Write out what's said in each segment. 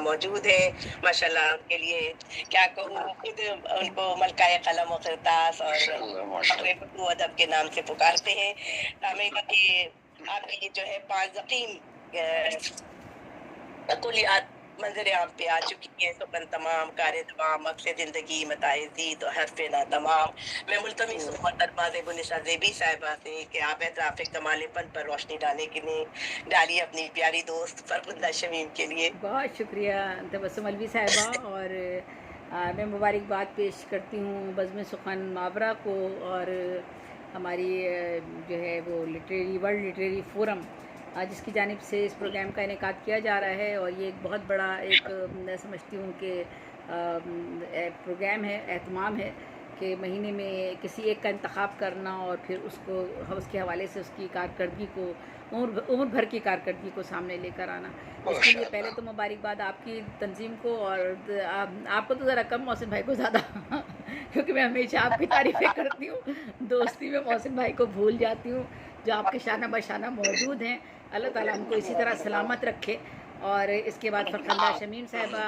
मौजूद हैं माशाल्लाह। उनके लिए क्या कहूँ, खुद उनको मलकाए कलम व किरतास और माशाल्लाह माशाल्लाह। उर्दू अदब के नाम से पुकारते हैं। हमें ये आपके ये जो है 5 कुलियात मंजर आम पे आ चुकी है। सुकन तमाम, कार तमाम, मकसद ज़िंदगी, मताए ज़ीद और हर्फ़ ना तमाम। मैं मुल्तमिस हूँ मोहतरमा ज़ेबुन्निसा ज़ेबी साहिबा से कि आप एतराफ़ कमालेपन पर रोशनी डालने के लिए डालिए अपनी प्यारी दोस्त फरखुंदा शमीम के लिए। बहुत शुक्रिया तबस्सुम अलवी साहिबा। और मैं मुबारकबाद पेश करती हूँ बज़्म सुख़न मावरा को और हमारी जो है वो वर्ल्ड लिटरेरी फ़ोरम जिसकी जानिब से इस प्रोग्राम का इनेकाद किया जा रहा है। और ये एक बहुत बड़ा एक मैं समझती हूँ कि प्रोग्राम है, एहतमाम है कि महीने में किसी एक का इंतखाब करना और फिर उसके हवाले से उसकी कारकर्दगी को उम्र भर की कारकर्दगी को सामने लेकर आना। इसके लिए पहले तो मुबारकबाद आपकी तंजीम को, और आपको तो ज़रा कम, मोहसिन भाई को ज़्यादा क्योंकि मैं हमेशा आपकी तारीफ़ें करती हूँ। दोस्ती में मोहसिन भाई को भूल जाती हूँ जो आपके शाना बशाना मौजूद हैं। अल्लाह ताला उनको इसी तरह सलामत रखे। और इसके बाद फरखुंदा शमीम साहिबा,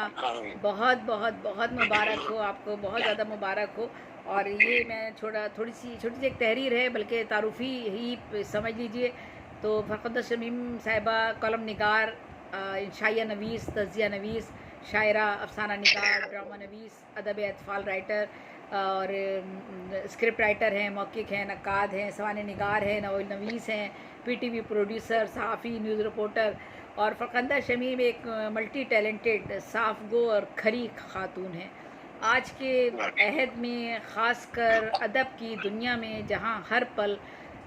बहुत बहुत बहुत मुबारक हो आपको, बहुत ज़्यादा मुबारक हो। और ये मैं छोटी सी एक तहरीर है, बल्कि तारुफ़ी ही समझ लीजिए। तो फरखुंदा शमीम साहिबा कॉलम निगार, इंशाइया नवीस, तज़िया नवीस, शायरा, अफसाना निगार, ड्रामा नवीस, अदब अतफ़ाल राइटर और स्क्रिप्ट राइटर हैं, मौक़िक़ हैं, नक्काद हैं, सवाने निगार हैं, नवल नवीस हैं, PTV प्रोड्यूसर, सहाफ़ी, न्यूज़ रिपोर्टर। और फरखुंदा शमीम एक मल्टी टैलेंटेड, साफ़ गो और खरी खातून हैं। आज के अहद में ख़ासकर अदब की दुनिया में, जहाँ हर पल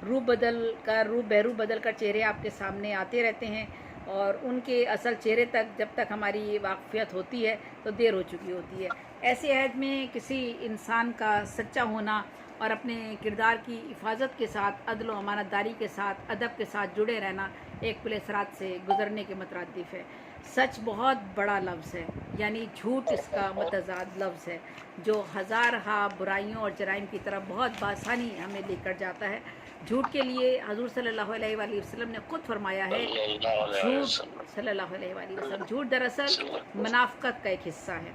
रूप बहरू बदल कर चेहरे आपके सामने आते रहते हैं और उनके असल चेहरे तक जब तक हमारी वाक़फ़ियत होती है तो देर हो चुकी होती है। ऐसे अहद में किसी इंसान का सच्चा होना और अपने किरदार की हिफाजत के साथ, अदल व अमानतदारी के साथ, अदब के साथ जुड़े रहना एक पुलिसरात से गुज़रने के मुतरादिफ है। सच बहुत बड़ा लफ्ज़ है, यानी झूठ इसका मतज़ाद लफ्ज़ है जो हज़ार बुराइयों और जराइम की तरफ बहुत बासानी हमें लेकर जाता है। झूठ के लिए हज़ूर सल्लल्लाहु अलैहि वसल्लम ने खुद फरमाया है, झूठ सल्लल्लाहु अलैहि वसल्लम, झूठ दरअसल मुनाफ़क़त का एक हिस्सा है।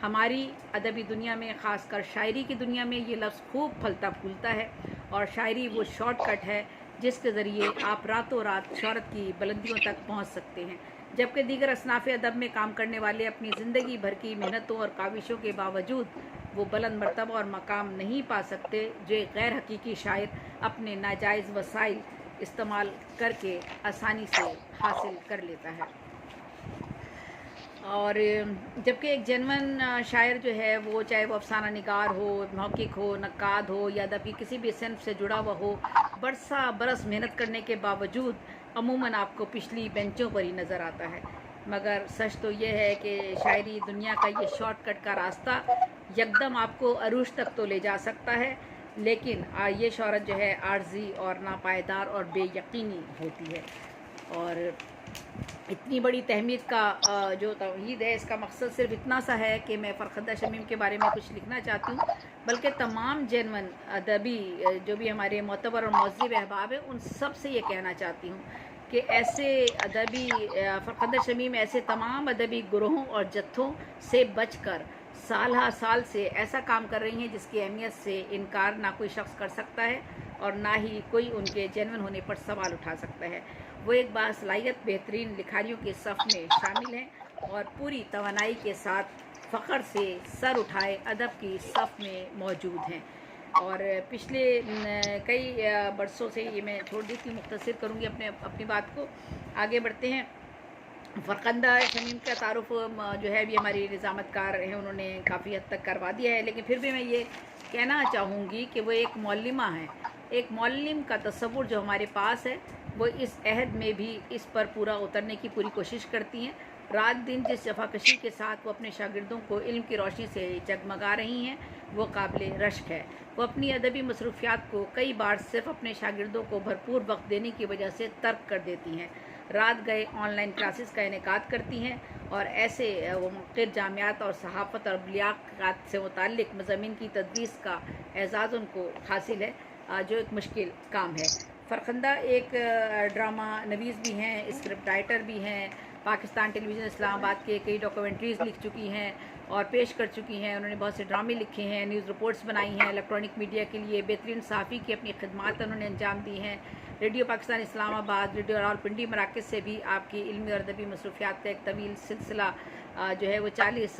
हमारी अदबी दुनिया में, ख़ासकर शायरी की दुनिया में, ये लफ्ज़ खूब फलता फूलता है। और शायरी वो शॉर्टकट है जिसके ज़रिए आप रातों रात शोहरत की बुलंदियों तक पहुंच सकते हैं, जबकि दीगर असनाफ़ अदब में काम करने वाले अपनी ज़िंदगी भर की मेहनतों और काविशों के बावजूद वो बुलंद मर्तबा और मकाम नहीं पा सकते जो एक गैर हकीकी शायर अपने नाजायज़ वसाइल इस्तेमाल करके आसानी से हासिल कर लेता है। और जबकि एक जेन्युइन शायर जो है वो, चाहे वो अफसाना निगार हो, मौक़िक़ हो, नक्काद हो या अदब की किसी भी सिन्फ़ से जुड़ा हुआ हो, बरस मेहनत करने के बावजूद अमूमन आपको पिछली बेंचों पर ही नज़र आता है। मगर सच तो ये है कि शायरी दुनिया का ये शॉर्टकट का रास्ता यकदम आपको अरूज तक तो ले जा सकता है, लेकिन ये शोहरत जो है आर्जी और नापायदार और बेयकीनी होती है। और इतनी बड़ी तहमीद का जो तौहीद है, इसका मकसद सिर्फ इतना सा है कि मैं फरखुंदा शमीम के बारे में कुछ लिखना चाहती हूँ, बल्कि तमाम जेन्युइन अदबी जो भी हमारे मोतबर और मौज़िब अहबाब हैं उन सब से ये कहना चाहती हूँ कि ऐसे अदबी फरखुंदा शमीम ऐसे तमाम अदबी गुरोहों और जत्थों से बचकर साल से ऐसा काम कर रही हैं जिसकी अहमियत से इनकार ना कोई शख्स कर सकता है और ना ही कोई उनके जेन्युइन होने पर सवाल उठा सकता है। वो एक बासलाहियत बेहतरीन लिखारियों के सफ़ में शामिल हैं और पूरी तवानाई के साथ फ़ख्र से सर उठाए अदब की सफ़ में मौजूद हैं। और पिछले कई बरसों से ये मैं छोड़ देती हूँ, मुख्तसर करूँगी अपनी बात को। आगे बढ़ते हैं। फरखुंदा शमीम का तारुफ जो है अभी हमारी निज़ामतकार हैं, उन्होंने काफ़ी हद तक करवा दिया है, लेकिन फिर भी मैं ये कहना चाहूँगी कि वो एक मौल्लिमा है। एक मौल्लिम का तस्वुर जो हमारे पास है वो इस अहद में भी इस पर पूरा उतरने की पूरी कोशिश करती हैं। रात दिन जिस जफाकशी के साथ वो अपने शागिर्दों को इल्म की रोशनी से जगमगा रही हैं वो काबिल रश्क है। वो अपनी अदबी मसरूफियात को कई बार सिर्फ अपने शागिर्दों को भरपूर वक्त देने की वजह से तर्क कर देती हैं। रात गए ऑनलाइन क्लासेस का इनेकाद करती हैं और ऐसे वो मुख्तलिफ जामियात और सहाफ़त और लियाक़त से मुताल्लिक़ मज़ामीन की तदरीस का एज़ाज़ उनको हासिल है, जो एक मुश्किल काम है। फरखुंदा एक ड्रामा नवीस भी हैं, स्क्रिप्ट राइटर भी हैं पाकिस्तान टेलीविज़न इस्लामाबाद के कई डॉक्यूमेंट्रीज़ लिख चुकी हैं और पेश कर चुकी हैं। उन्होंने बहुत से ड्रामे लिखे हैं, न्यूज़ रिपोर्ट्स बनाई हैं, इलेक्ट्रॉनिक मीडिया के लिए बेहतरीन सहाफ़ी की अपनी खिदमात उन्होंने अंजाम दी हैं। रेडियो पाकिस्तान इस्लामाबाद, रेडियो रावलपिंडी मराकज़ से भी आपकी इल्मी और अदबी मसरूफियात का एक तवील सिलसिला जो है वो 40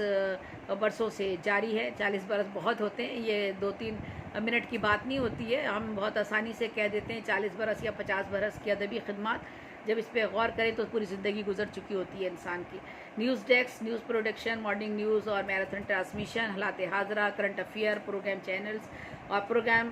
बरसों से जारी है। 40 बरस बहुत होते हैं, ये 2-3 मिनट की बात नहीं होती है। हम बहुत आसानी से कह देते हैं 40 बरस या 50 बरस की अदबी खिदमत। जब इस पर गौर करें तो पूरी ज़िंदगी गुजर चुकी होती है इंसान की। News desk, news production, morning news और मैराथन ट्रांसमिशन, हालात Hazra, current affair, programme channels और प्रोग्राम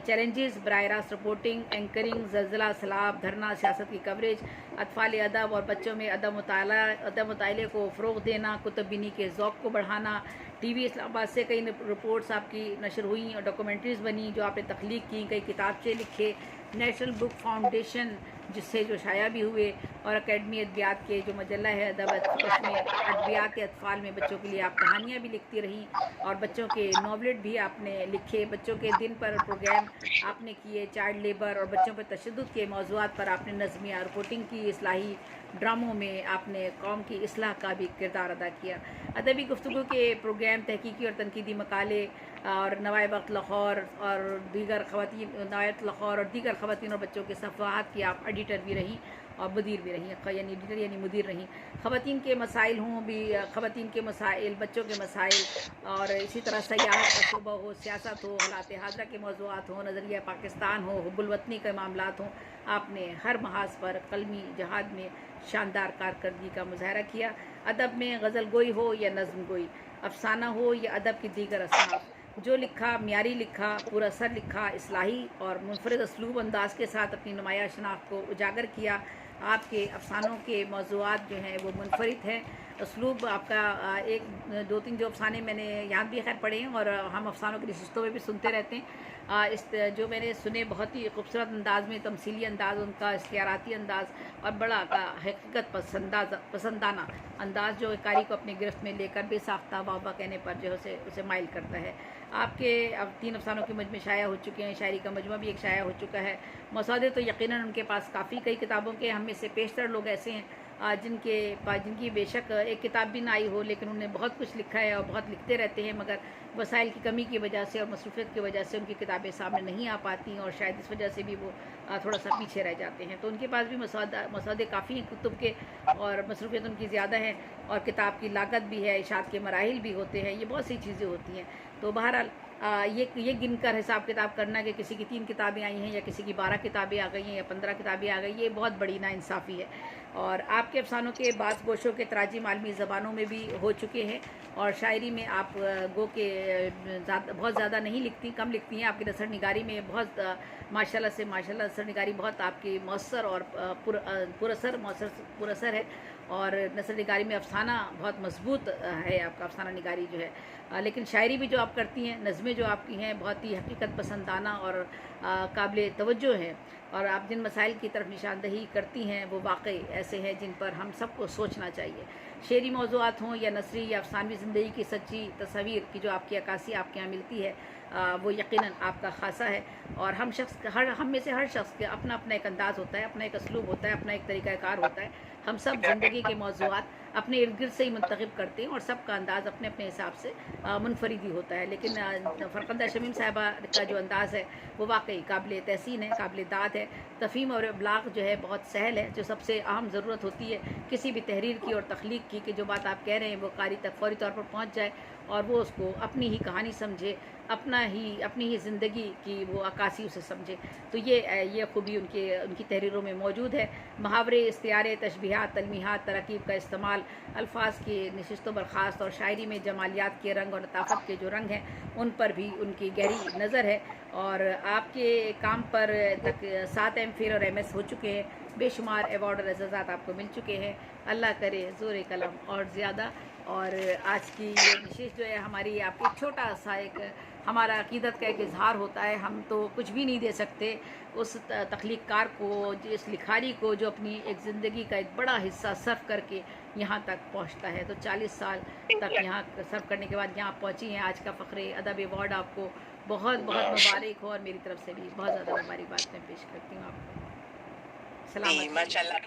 चैलेंजेस, बराह रास्त रिपोर्टिंग, एंकरिंग, ज़लज़ला, सैलाब, धरना, सियासत की कवरेज, अतफ़ाल अदब और बच्चों में अदब मुताले को फ़रोग़ देना, कुतुब बीनी के ज़ौक़ को बढ़ाना। टीवी इस्लामाबाद से कई रिपोर्ट्स आपकी नशर हुई और डॉक्यूमेंट्रीज़ बनी जो आपने तख्लीक की, कई किताबचे लिखे। नेशनल बुक फाउंडेशन जिससे जो शाया भी हुए और अकेडमी अदबियात के जो मजल्ला है अदब, उसमें अदबियात अतफ़ाल में बच्चों के लिए आप कहानियाँ भी लिखती रहीं और बच्चों के नॉवलेट भी आपने लिखे। बच्चों के दिन पर प्रोग्राम आपने किए, चाइल्ड लेबर और बच्चों पर तशद्दुद के मौज़ूआत पर आपने नज़मिया रिपोर्टिंग की। इस्लाही ड्रामों में आपने कौम की इस्लाह का भी किरदार अदा किया। अदबी गुफ्तगू के प्रोग्राम, तहकीकी और तनकीदी मकाले और नवाए वक्त लाहौर और दीगर ख़वातीन, नवायत लाहौर और दीगर ख़वातीन और बच्चों के सफ़ाहात की आप एडिटर भी रहीं और मुदीर भी रहीं, यानी एडिटर यानी मुदीर रहीं। ख़वातीन के मसाइल हों भी, ख़वातीन के मसाइल, बच्चों के मसाइल और इसी तरह सयाहत का शोबा हो, सियासत हो, हालात हाज़रा के मौज़ूआत हो, नज़रिया पाकिस्तान हो, हुब्बुल वतनी के मामलात हों, आपने हर महाज पर कलमी जहाद में शानदार कारकर्दगी का मुज़ाहरा किया। अदब में गज़ल गोई हो या नज़्म गोई, अफसाना हो या अदब की दीगर असनाफ़, जो लिखा म्यारी लिखा, पुरअसर लिखा, इस्लाही और मुनफरद असलूब अंदाज के साथ अपनी नुमाया शनाख्त को उजागर किया। आपके अफसानों के मौज़ूआत जो हैं वो मुनफरिद हैं। असलूब आपका एक 2-3 जो अफसाने मैंने यहाँ भी खैर पढ़े हैं और हम अफसानों की नशिस्तों में भी सुनते रहते हैं। इस जो मैंने सुने बहुत ही खूबसूरत अंदाज में, तमसीली अंदाज़ उनका, इख्तियाराती अंदाज़ और बड़ा का हकीकत पसंदाना अंदाज़ जो कारी को अपनी गिरफ्त में लेकर बेसाख्ता वाह कहने पर जो है उसे माइल करता है। आपके अब 3 अफसानों के मजमे शाया हो चुके हैं, शायरी का मजमा भी एक शाया हो चुका है। मसौदे तो यकीनन उनके पास काफ़ी, कई किताबों के हम में से पेशतर लोग ऐसे हैं जिनकी बेशक एक किताब भी ना आई हो लेकिन उन्होंने बहुत कुछ लिखा है और बहुत लिखते रहते हैं, मगर वसाइल की कमी की वजह से और मसरूफ़ियत की वजह से उनकी किताबें सामने नहीं आ पाती और शायद इस वजह से भी वो थोड़ा सा पीछे रह जाते हैं। तो उनके पास भी मसौदे काफ़ी हैं कुतुब के और मसरूफ़ियत उनकी ज़्यादा है और किताब की लागत भी है, इशात के मराहिल भी होते हैं, ये बहुत सी चीज़ें होती हैं। तो बहरहाल ये गिनकर हिसाब किताब करना कि किसी की 3 किताबें आई हैं या किसी की 12 किताबें आ गई हैं या 15 किताबें आ गई, ये बहुत बड़ी नाइंसाफ़ी है। और आपके अफसानों के बाज़ गोशों के तराजीम आलमी ज़बानों में भी हो चुके हैं और शायरी में आप गो के बहुत ज़्यादा नहीं लिखती, कम लिखती हैं। आपकी नसर निगारी में बहुत माशाल्लाह से माशाल्लाह नसर निगारी बहुत आपकी मौसर और पुरअसर है और नसर निगारी में अफसाना बहुत मजबूत है आपका अफसाना निगारी जो है। लेकिन शायरी भी जो आप करती हैं, नज़में जो आपकी हैं बहुत ही हकीकत पसंदाना और काबिल तवज्जो हैं और आप जिन मसाइल की तरफ निशानदही करती हैं वो वाकई ऐसे हैं जिन पर हम सबको सोचना चाहिए। शेरी मौज़ूआत हों या नसरी या अफसानवी ज़िंदगी की सच्ची तस्वीर की जो आपकी अक्कासी आपके यहाँ मिलती है वो यकीनन आपका ख़ासा है। और हम में से हर शख्स के अपना अपना एक अंदाज़ होता है, अपना एक असलूब होता है, अपना एक तरीक़ाकार होता है। हम सब ज़िंदगी के मौज़ूआत अपने इर्द गिर्द से ही मुंतखब करते हैं और सबका अंदाज़ अपने अपने हिसाब से मुनफरिद ही होता है। लेकिन फ़रखंदा शमीम साहिबा का जो अंदाज़ है वो वाकई काबिल तहसीन है, काबिल दाद है। तफ़हीम और इब्लाग़ जो है बहुत सहल है, जो सबसे अहम ज़रूरत होती है किसी भी तहरीर की और तख्लीक की कि जो बात आप कह रहे हैं वो कारी तक फ़ौरी तौर पर पहुँच जाए और वो उसको अपनी ही कहानी समझे, अपनी ही ज़िंदगी की वो अक्कासी उसे समझे। तो ये खूबी उनकी तहरीरों में मौजूद है। मुहावरे, इस्तिआरे, तशबीहात, तलमीहात, तरकीब का इस्तेमाल, अल्फाज की नशिस्तो बर्खास्त और शायरी में जमालियात के रंग और लताफ़त के जो रंग हैं उन पर भी उनकी गहरी नज़र है। और आपके काम पर तक 7 एमफिल और MS हो चुके हैं, बेशुमार एवार्ड और एज़ाज़ात आपको मिल चुके हैं। अल्लाह करे ज़ोर कलम और ज़्यादा। और आज की ये विशेष जो है हमारी आपकी छोटा सा एक हमारा अकीदत का एक इजहार होता है। हम तो कुछ भी नहीं दे सकते उस तख्लीक़कार को, जिस लिखारी को जो अपनी एक ज़िंदगी का एक बड़ा हिस्सा सर्व करके यहाँ तक पहुँचता है। तो 40 साल तक यहाँ सर्व करने के बाद यहाँ पहुँची हैं। आज का फ़ख्रे अदब अवार्ड आपको बहुत बहुत मुबारक हो और मेरी तरफ से भी बहुत ज़्यादा मुबारकबाद मैं पेश करती हूँ आपको। सलामत माशाल्लाह।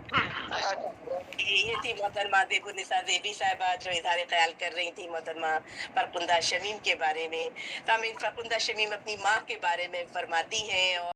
ये थी मोहतरमा देबुनिसा ज़ेबी साहिबा जो इज़हार ख़याल कर रही थी मोहतरमा फरकुंदा शमीम के बारे में। तामीन फरकुंदा शमीम अपनी माँ के बारे में फ़रमाती हैं और